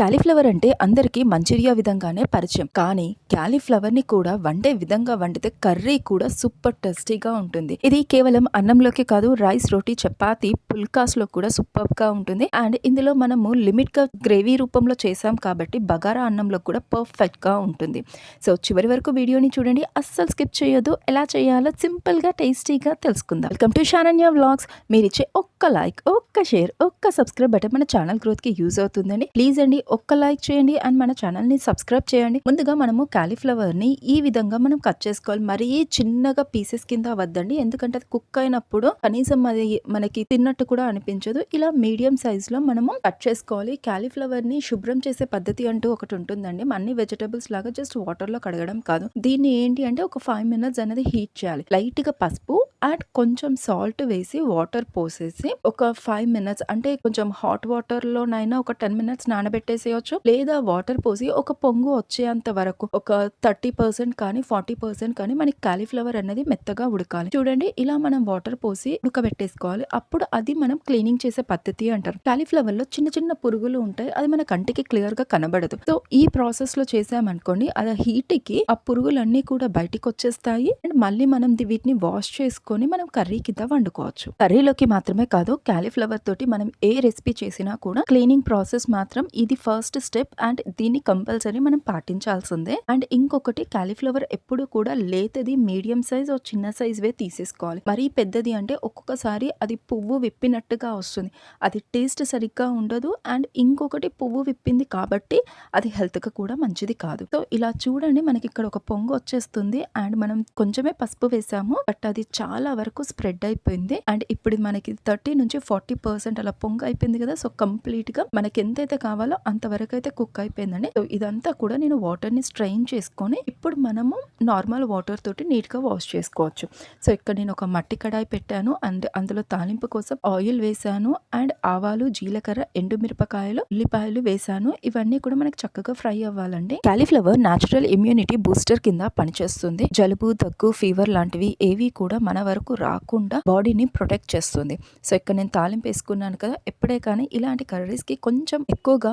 Cauliflower అంటే అందరికీ Manchuria విధంగానే పరిచయం. కానీ క్యాలీఫ్లవర్‌ని కూడా వండే విధంగా వండితే కర్రీ కూడా సూపర్ టేస్టీగా ఉంటుంది. ఇది కేవలం అన్నంలోకే కాదు, రైస్, రోటీ, చపాతీ, పుల్కాస్‌లో కూడా సూపర్బ్‌గా ఉంటుంది. అండ్ ఇందులో మనము లిమిట్‌గా గ్రేవీ రూపంలో చేసాం కాబట్టి బగారా అన్నంలో కూడా పర్ఫెక్ట్‌గా ఉంటుంది. సో చివరి వరకు వీడియోని చూడండి, అస్సలు స్కిప్ చేయొద్దు. ఎలా చేయాలో సింపుల్‌గా, టేస్టీగా తెలుసుకుందాం. Welcome to Shananya vlogs. మీరిచ్చే ఒక్క లైక్, ఒక్క షేర్, ఒక్క సబ్స్క్రైబ్ బటన్ మన ఛానల్ గ్రోత్‌కి యూజ్ అవుతుందండి. ప్లీజ్ అండి ఒక్క లైక్ చేయండి అండ్ మన ఛానల్ని సబ్స్క్రైబ్ చేయండి. ముందుగా మనము క్యాలీఫ్లవర్ని ఈ విధంగా మనం కట్ చేసుకోవాలి. మరీ చిన్నగా పీసెస్ కింద వద్దండి, ఎందుకంటే అది కుక్ అయినప్పుడు కనీసం అది మనకి తిన్నట్టు కూడా అనిపించదు. ఇలా మీడియం సైజులో మనము కట్ చేసుకోవాలి. క్యాలీఫ్లవర్ని శుభ్రం చేసే పద్ధతి అంటూ ఒకటి ఉంటుందండి. అన్ని వెజిటబుల్స్ లాగా జస్ట్ వాటర్లో కడగడం కాదు. దీన్ని ఏంటి అంటే ఒక 5 minutes అనేది హీట్ చేయాలి. లైట్గా పసుపు అండ్ కొంచెం సాల్ట్ వేసి వాటర్ పోసేసి ఒక 5 minutes అంటే కొంచెం హాట్ వాటర్లోనైనా ఒక 10 minutes నానబెట్టేసేయచ్చు. లేదా వాటర్ పోసి ఒక పొంగు వచ్చేంత వరకు ఒక 30% కానీ 40% కానీ మనకి కాలీఫ్లవర్ అనేది మెత్తగా ఉడకాలి. చూడండి, ఇలా మనం వాటర్ పోసి ఉడకబెట్టేసుకోవాలి. అప్పుడు అది మనం క్లీనింగ్ చేసే పద్ధతి అంటారు. కాలీఫ్లవర్ లో చిన్న చిన్న పురుగులు ఉంటాయి, అది మన కంటికి క్లియర్ గా కనబడదు. సో ఈ ప్రాసెస్ లో చేసామనుకోండి, అది హీట్ కి ఆ పురుగులన్నీ కూడా బయటికి వచ్చేస్తాయి. అండ్ మళ్ళీ మనం వీటిని వాష్ చేసుకొని మనం కర్రీ కింద వండుకోవచ్చు. కర్రీలోకి మాత్రమే కాదు, కాలీఫ్లవర్ తోటి మనం ఏ రెసిపీ చేసినా కూడా క్లీనింగ్ ప్రాసెస్ మాత్రం ఇది ఫస్ట్ స్టెప్ అండ్ దీన్ని కంపల్సరీ మనం పాటించాల్సిందే. అండ్ ఇంకొకటి, కాలీఫ్లవర్ ఎప్పుడు కూడా లేతది మీడియం సైజ్ చిన్న సైజ్ వే తీసేసుకోవాలి. మరీ పెద్దది అంటే ఒక్కొక్కసారి అది పువ్వు విప్పినట్టుగా వస్తుంది, అది టేస్ట్ సరిగ్గా ఉండదు. అండ్ ఇంకొకటి పువ్వు విప్పింది కాబట్టి అది హెల్త్ కి కూడా మంచిది కాదు. సో ఇలా చూడండి, మనకి ఇక్కడ ఒక పొంగు వచ్చేస్తుంది అండ్ మనం కొంచెమే పసుపు వేసాము, బట్ అది చాలా వరకు స్ప్రెడ్ అయిపోయింది. అండ్ ఇప్పుడు మనకి 30 నుంచి 40% అలా పొంగు అయిపోయింది కదా. సో కంప్లీట్ గా మనకి ఎంతైతే కావాలో అంతవరకు అయితే కుక్ అయిపోయిందండి. సో ఇదంతా కూడా నేను వాటర్ ని స్ట్రెయిన్ చేసుకొని ఇప్పుడు మనము నార్మల్ వాటర్ తోటి నీట్ గా వాష్ చేసుకోవచ్చు. సో ఇక్కడ నేను ఒక మట్టి కడాయి పెట్టాను అండ్ అందులో తాలింపు కోసం ఆయిల్ వేసాను అండ్ ఆవాలు, జీలకర్ర, ఎండుమిరపకాయలు, ఉల్లిపాయలు వేసాను. ఇవన్నీ కూడా మనకి చక్కగా ఫ్రై అవ్వాలండి. కాలీఫ్లవర్ న్యాచురల్ ఇమ్యూనిటీ బూస్టర్ కింద పనిచేస్తుంది. జలుబు, దగ్గు, ఫీవర్ లాంటివి ఏవి కూడా మన వరకు రాకుండా బాడీని ప్రొటెక్ట్ చేస్తుంది. సో ఇక్కడ నేను తాలింపు వేసుకున్నాను కదా. ఎప్పుడే కానీ ఇలాంటి కర్రీస్ కి కొంచెం ఎక్కువగా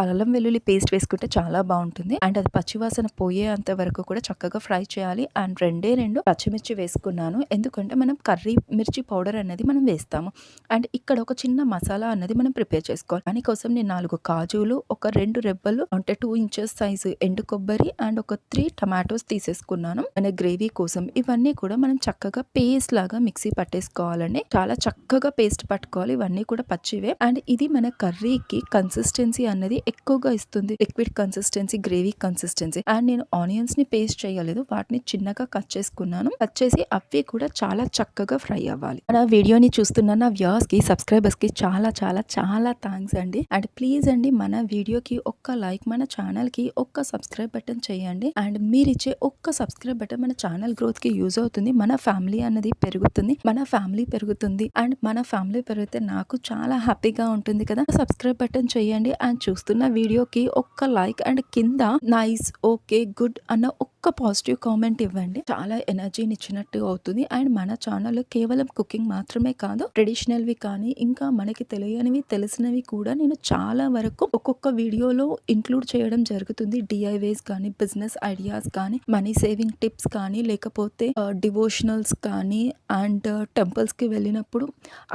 అల్లం వెల్లుల్లి పేస్ట్ వేసుకుంటే చాలా బాగుంటుంది. అండ్ అది పచ్చివాసన పోయేంత వరకు కూడా చక్కగా ఫ్రై చేయాలి. అండ్ రెండు పచ్చిమిర్చి వేసుకున్నాను, ఎందుకంటే మనం కర్రీ మిర్చి పౌడర్ అనేది మనం వేస్తాము. అండ్ ఇక్కడ ఒక చిన్న మసాలా అన్నది మనం ప్రిపేర్ చేసుకోవాలి. దానికోసం నేను 4 కాజులు, ఒక 2 రెబ్బలు అంటే 2 inches సైజు ఎండు కొబ్బరి అండ్ ఒక 3 టమాటోస్ తీసేసుకున్నాను మన గ్రేవీ కోసం. ఇవన్నీ కూడా మనం చక్కగా పేస్ట్ లాగా మిక్సీ పట్టేసుకోవాలండి. చాలా చక్కగా పేస్ట్ పట్టుకోవాలి. ఇవన్నీ కూడా పచ్చివే. అండ్ ఇది మన కర్రీకి కన్సిస్టెన్సీ అనేది ఎక్కువగా ఇస్తుంది, liquid consistency, gravy consistency. And నేను ఆనియన్స్ ని పేస్ట్ చేయలేదు, వాటిని చిన్నగా కట్ చేసుకున్నాను. కట్ చేసి అవి కూడా చాలా చక్కగా ఫ్రై అవ్వాలి. మన వీడియోని చూస్తున్న నా వ్యూవర్స్ కి, సబ్స్క్రైబర్స్ కి చాలా చాలా చాలా థ్యాంక్స్ అండి. అండ్ ప్లీజ్ అండి, మన వీడియోకి ఒక్క లైక్, మన ఛానల్ కి ఒక్క సబ్స్క్రైబ్ బటన్ చేయండి. అండ్ మీరు ఇచ్చే ఒక్క సబ్స్క్రైబ్ బటన్ మన ఛానల్ గ్రోత్ కి యూజ్ అవుతుంది. మన ఫ్యామిలీ అన్నది పెరుగుతుంది, మన ఫ్యామిలీ పెరుగుతుంది. అండ్ మన ఫ్యామిలీ పెరిగితే నాకు చాలా హ్యాపీగా ఉంటుంది కదా. సబ్స్క్రైబ్ బటన్ చేయండి అండ్ చూస్తున్న వీడియోకి ఒక్క లైక్ అండ్ కింద నైస్, ఓకే, గుడ్ అన్న ఒక్క పాజిటివ్ కామెంట్ ఇవ్వండి. చాలా ఎనర్జీని ఇచ్చినట్టు అవుతుంది. అండ్ మన ఛానల్లో కేవలం కుకింగ్ మాత్రమే కాదు, ట్రెడిషనల్వి కానీ ఇంకా మనకి తెలియనివి, తెలిసినవి కూడా నేను చాలా వరకు ఒక్కొక్క వీడియోలో ఇంక్లూడ్ చేయడం జరుగుతుంది. డిఐవేస్ కానీ, బిజినెస్ ఐడియాస్ కానీ, మనీ సేవింగ్ టిప్స్ కానీ, లేకపోతే డివోషనల్స్ కానీ, అండ్ టెంపుల్స్ కి వెళ్ళినప్పుడు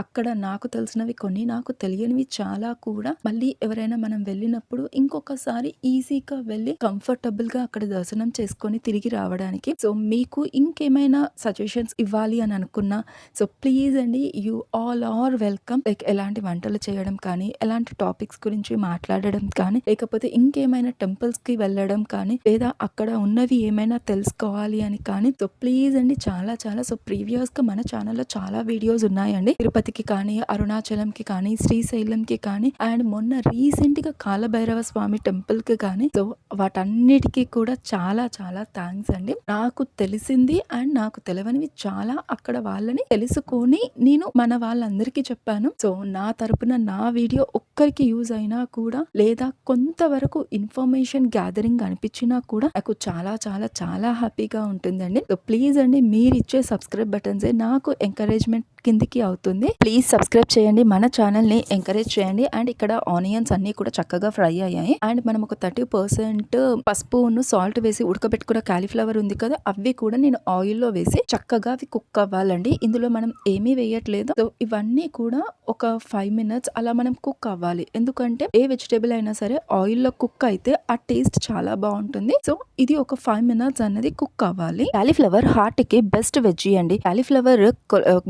అక్కడ నాకు తెలిసినవి కొన్ని, నాకు తెలియనివి చాలా కూడా. మళ్ళీ ఎవరైనా మనం వెళ్ళినప్పుడు ఇంకొకసారి ఈజీగా వెళ్ళి కంఫర్టబుల్ గా అక్కడ దర్శనం చేసుకొని తిరిగి రావడానికి. సో మీకు ఇంకేమైనా సజెషన్స్ ఇవ్వాలి అని అనుకున్నా, సో ప్లీజ్ అండి, you all are welcome. Like ఎలాంటి వంటలు చేయడం కానీ, ఎలాంటి టాపిక్స్ గురించి మాట్లాడడం కానీ, లేకపోతే ఇంకేమైనా టెంపుల్స్ కి వెళ్ళడం కానీ, లేదా అక్కడ ఉన్నవి ఏమైనా తెలుసుకోవాలి అని కానీ, సో ప్లీజ్ అండి, చాలా చాలా. సో ప్రీవియస్ గా మన ఛానల్లో చాలా వీడియోస్ ఉన్నాయండి. తిరుపతికి కానీ, అరుణాచలంకి కానీ, శ్రీశైలంకి కానీ, అండ్ మొన్న రీసెంట్ గా కాలభైరవ స్వామి టెంపుల్ కి కానీ. సో వాటన్నిటికీ కూడా చాలా చాలా థ్యాంక్స్ అండి. నాకు తెలిసింది అండ్ నాకు తెలవనివి చాలా అక్కడ వాళ్ళని తెలుసుకొని నేను మన వాళ్ళందరికీ చెప్పాను. సో, నా తరపున నా వీడియో ఒక్కరికి యూజ్ అయినా కూడా లేదా కొంతవరకు ఇన్ఫర్మేషన్ గ్యాదరింగ్ అనిపించినా కూడా నాకు చాలా చాలా చాలా హ్యాపీగా ఉంటుందండి. సో, ప్లీజ్ అండి మీరిచ్చే సబ్స్క్రైబ్ బటన్సే నాకు ఎంకరేజ్మెంట్ కిందికి అవుతుంది. ప్లీజ్ సబ్స్క్రైబ్ చేయండి. మన ఛానల్ ని ఎంకరేజ్ చేయండి. అండ్ ఇక్కడ ఆనియన్స్ అన్ని కూడా చక్కగా ఫ్రై అయ్యాయి. అండ్ మనం ఒక 30% పసుపును సాల్ట్ వేసి ఉడకబెట్టుకున్న కాలీఫ్లవర్ ఉంది కదా, అవి కూడా నేను ఆయిల్లో వేసి చక్కగా అవి కుక్ అవ్వాలండి. ఇందులో మనం ఏమీ వేయట్లేదు. సో ఇవన్నీ కూడా ఒక 5 minutes అలా మనం కుక్ అవ్వాలి. ఎందుకంటే ఏ వెజిటేబుల్ అయినా సరే ఆయిల్లో కుక్ అయితే ఆ టేస్ట్ చాలా బాగుంటుంది. సో ఇది ఒక 5 minutes అన్నది కుక్ అవ్వాలి. కాలీఫ్లవర్ హార్ట్ కి బెస్ట్ వెజ్జీ అండి. కాలీఫ్లవర్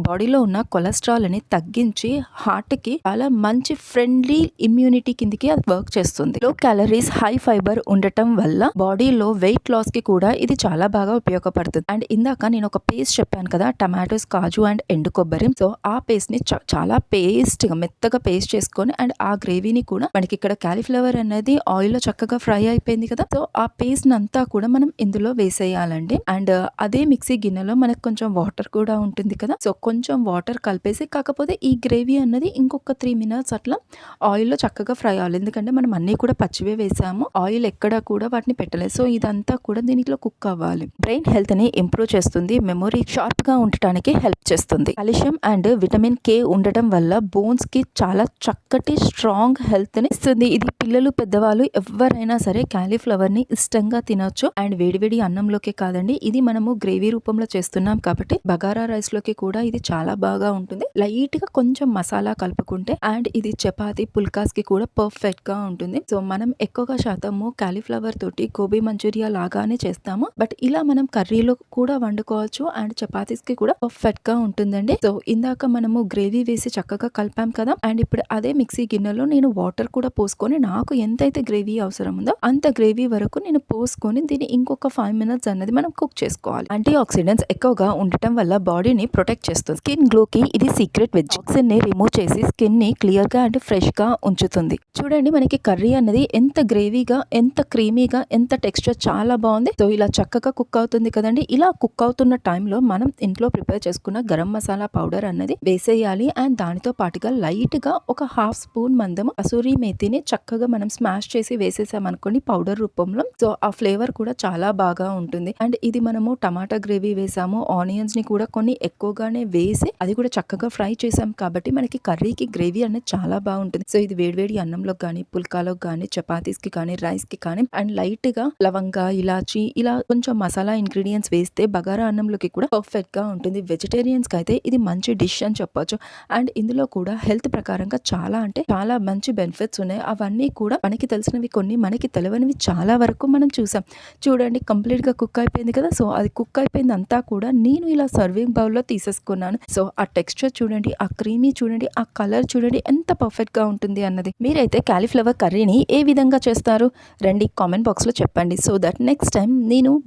బాడీలో ఉన్న కొలెస్ట్రాల్ ని తగ్గించి హార్ట్ కి చాలా మంచి ఫ్రెండ్లీ ఇమ్యూనిటీ కిందికి అది వర్క్ చేస్తుంది. లో క్యాలరీస్ హై ఫైబర్ ఉండటం వల్ల బాడీలో వెయిట్ లాస్ కి కూడా ఇది చాలా బాగా ఉపయోగపడుతుంది. అండ్ ఇందాక నేను ఒక పేస్ట్ చెప్పాను కదా, టమాటోస్, కాజు అండ్ ఎండు కొబ్బరి. సో ఆ పేస్ట్ ని చాలా పేస్ట్ గా మెత్తగా పేస్ట్ చేసుకొని అండ్ ఆ గ్రేవీని కూడా మనకి ఇక్కడ కాలీఫ్లవర్ అనేది ఆయిల్ లో చక్కగా ఫ్రై అయిపోయింది కదా, సో ఆ పేస్ట్ అంతా కూడా మనం ఇందులో వేసేయాలండి. అండ్ అదే మిక్సీ గిన్నెలో మనకు కొంచెం వాటర్ కూడా ఉంటుంది కదా, సో కొంచెం వాటర్ కలిపేసి, కాకపోతే ఈ గ్రేవీ అన్నది ఇంకొక 3 minutes అట్లా ఆయిల్లో చక్కగా ఫ్రై అవ్వాలి. ఎందుకంటే మనం అన్ని కూడా పచ్చివే వేసాము, ఆయిల్ ఎక్కడ కూడా వాటిని పెట్టలేదు. సో ఇదంతా కూడా దీనిలో కుక్ అవ్వాలి. బ్రెయిన్ హెల్త్ ని ఇంప్రూవ్ చేస్తుంది. మెమొరీ షార్ప్ గా ఉండటానికి హెల్ప్ చేస్తుంది. కాల్షియం అండ్ విటమిన్ కే ఉండటం వల్ల బోన్స్ కి చాలా చక్కటి స్ట్రాంగ్ హెల్త్ ని ఇస్తుంది. ఇది పిల్లలు, పెద్దవాళ్ళు ఎవరైనా సరే కాలీఫ్లవర్ ని ఇష్టంగా తినొచ్చు. అండ్ వేడివేడి అన్నంలోకే కాదండి, ఇది మనము గ్రేవీ రూపంలో చేస్తున్నాం కాబట్టి బగారా రైస్ లోకి కూడా ఇది చాలా బాగా ఉంటుంది. లైట్ గా కొంచెం మసాలా కలుపుకుంటే అండ్ ఇది చపాతీ, పుల్కాస్ కి కూడా పర్ఫెక్ట్ గా ఉంటుంది. సో మనం ఎక్కువగా శాతము కాలీఫ్లవర్ తోటి గోబీ మంచూరియా లాగానే చేస్తాము, బట్ ఇలా మనం కర్రీలో కూడా వండుకోవచ్చు అండ్ చపాతీస్ కి కూడా పర్ఫెక్ట్ గా ఉంటుందండి. సో ఇందాక మనము గ్రేవీ వేసి చక్కగా కలిపాం కదా, అండ్ ఇప్పుడు అదే మిక్సీ గిన్నెలో నేను వాటర్ కూడా పోసుకొని నాకు ఎంతైతే గ్రేవీ అవసరం ఉందో అంత గ్రేవీ వరకు నేను పోసుకొని దీన్ని ఇంకొక 5 minutes అన్నది మనం కుక్ చేసుకోవాలి. యాంటీ ఆక్సిడెంట్స్ ఎక్కువగా ఉండటం వల్ల బాడీని ప్రొటెక్ట్ చేస్తుంది. స్కిన్ గ్లో కి ఇది సీక్రెట్ వెజ్. టాక్సిన్ ని రిమూవ్ చేసి స్కిన్ ని క్లియర్ గా అండ్ ఫ్రెష్ గా ఉంచుతుంది. చూడండి మనకి కర్రీ అనేది ఎంత గ్రేవీగా, ఎంత క్రీమీగా, ఎంత టెక్స్చర్ చాలా బాగుంది. సో ఇలా చక్కగా కుక్ అవుతుంది కదండి. ఇలా కుక్ అవుతున్న టైంలో మనం ఇంట్లో ప్రిపేర్ చేసుకున్న గరం మసాలా పౌడర్ అన్నది వేసేయాలి. అండ్ దానితో పాటుగా లైట్ గా ఒక 1/2 స్పూన్ మందము కసూరి మేతిని చక్కగా మనం స్మాష్ చేసి వేసేసామనుకోండి పౌడర్ రూపంలో, సో ఆ ఫ్లేవర్ కూడా చాలా బాగా ఉంటుంది. అండ్ ఇది మనము టమాటా గ్రేవీ వేసాము, ఆనియన్స్ ని కూడా కొన్ని ఎక్కువగానే వేసి అది కూడా చక్కగా ఫ్రై చేసాం కాబట్టి మనకి కర్రీకి గ్రేవీ అనేది చాలా బాగుంటుంది. సో ఇది వేడివేడి అన్నంలో కానీ, పుల్కాలో కానీ, చపాతీస్ కి కానీ, రైస్ కి కానీ అండ్ లైట్ గా లవంగా, ఇలాచి ఇలా కొంచెం మసాలా ఇంగ్రీడియంట్స్ వేస్తే బగారా అన్నంలోకి కూడా పర్ఫెక్ట్ గా ఉంటుంది. వెజిటేరియన్స్ కి అయితే ఇది మంచి డిష్ అని చెప్పొచ్చు. అండ్ ఇందులో కూడా హెల్త్ ప్రకారంగా చాలా అంటే చాలా మంచి బెనిఫిట్స్ ఉన్నాయి. అవన్నీ కూడా మనకి తెలిసినవి కొన్ని, మనకి తెలియనివి చాలా వరకు మనం చూసాం. చూడండి కంప్లీట్ గా కుక్ అయిపోయింది కదా, సో అది కుక్ అయిపోయింది అంతా కూడా నేను ఇలా సర్వింగ్ బౌల్లో తీసేసుకున్నాను. సో ఆ టెక్స్చర్ చూడండి, ఆ క్రీమీ చూడండి, ఆ కలర్ చూడండి ఎంత పర్ఫెక్ట్ గా ఉంటుంది అన్నది. మీరైతే కాలీఫ్లవర్ కర్రీని ఏ విధంగా చేస్తారు రండి కామెంట్ బాక్స్ లో చెప్పండి. సో దట్ నెక్స్ట్ టైం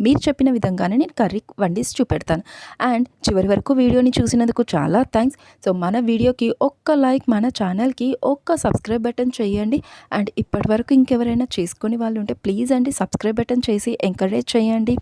మీరు చెప్పిన విధంగానే నేను కర్రీ వండిసి చూపెడతాను. అండ్ చివరి వరకు వీడియోని చూసినందుకు చాలా థ్యాంక్స్. సో మన వీడియోకి ఒక్క లైక్, మన ఛానల్కి ఒక్క సబ్స్క్రైబ్ బటన్ చేయండి. అండ్ ఇప్పటి వరకు ఇంకెవరైనా చేసుకునే వాళ్ళు ఉంటే ప్లీజ్ అండి సబ్స్క్రైబ్ బటన్ చేసి ఎంకరేజ్ చేయండి.